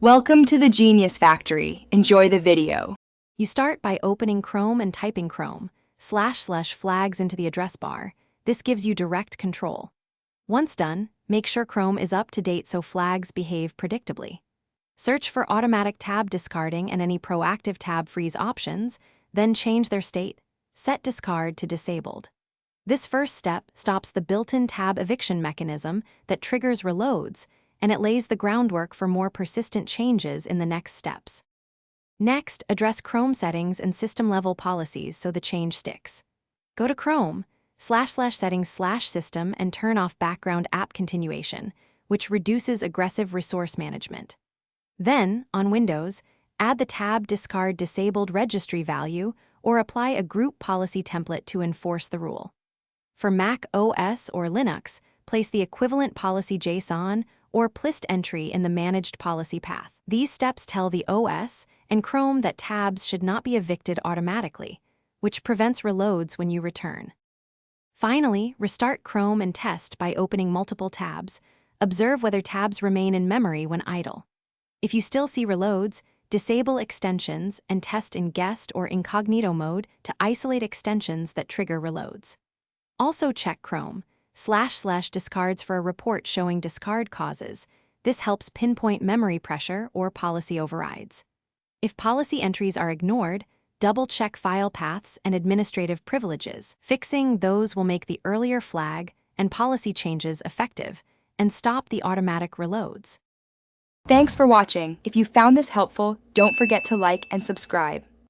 Welcome to the Genius Factory. Enjoy the video. You start by opening Chrome and typing Chrome //flags into the address bar. This gives you direct control. Once done, make sure Chrome is up to date so flags behave predictably. Search for automatic tab discarding and any proactive tab freeze options, then change their state. Set discard to disabled. This first step stops the built-in tab eviction mechanism that triggers reloads, and it lays the groundwork for more persistent changes in the next steps. Next, address Chrome settings and system-level policies so the change sticks. Go to Chrome, //settings/system and turn off background app continuation, which reduces aggressive resource management. Then, on Windows, add the tab discard disabled registry value or apply a group policy template to enforce the rule. For Mac OS or Linux, place the equivalent policy JSON or PLIST entry in the managed policy path. These steps tell the OS and Chrome that tabs should not be evicted automatically, which prevents reloads when you return. Finally, restart Chrome and test by opening multiple tabs. Observe whether tabs remain in memory when idle. If you still see reloads, disable extensions and test in guest or incognito mode to isolate extensions that trigger reloads. Also check Chrome //discards for a report showing discard causes. This helps pinpoint memory pressure or policy overrides. If policy entries are ignored, double-check file paths and administrative privileges. Fixing those will make the earlier flag and policy changes effective and stop the automatic reloads. Thanks for watching. If you found this helpful, don't forget to like and subscribe.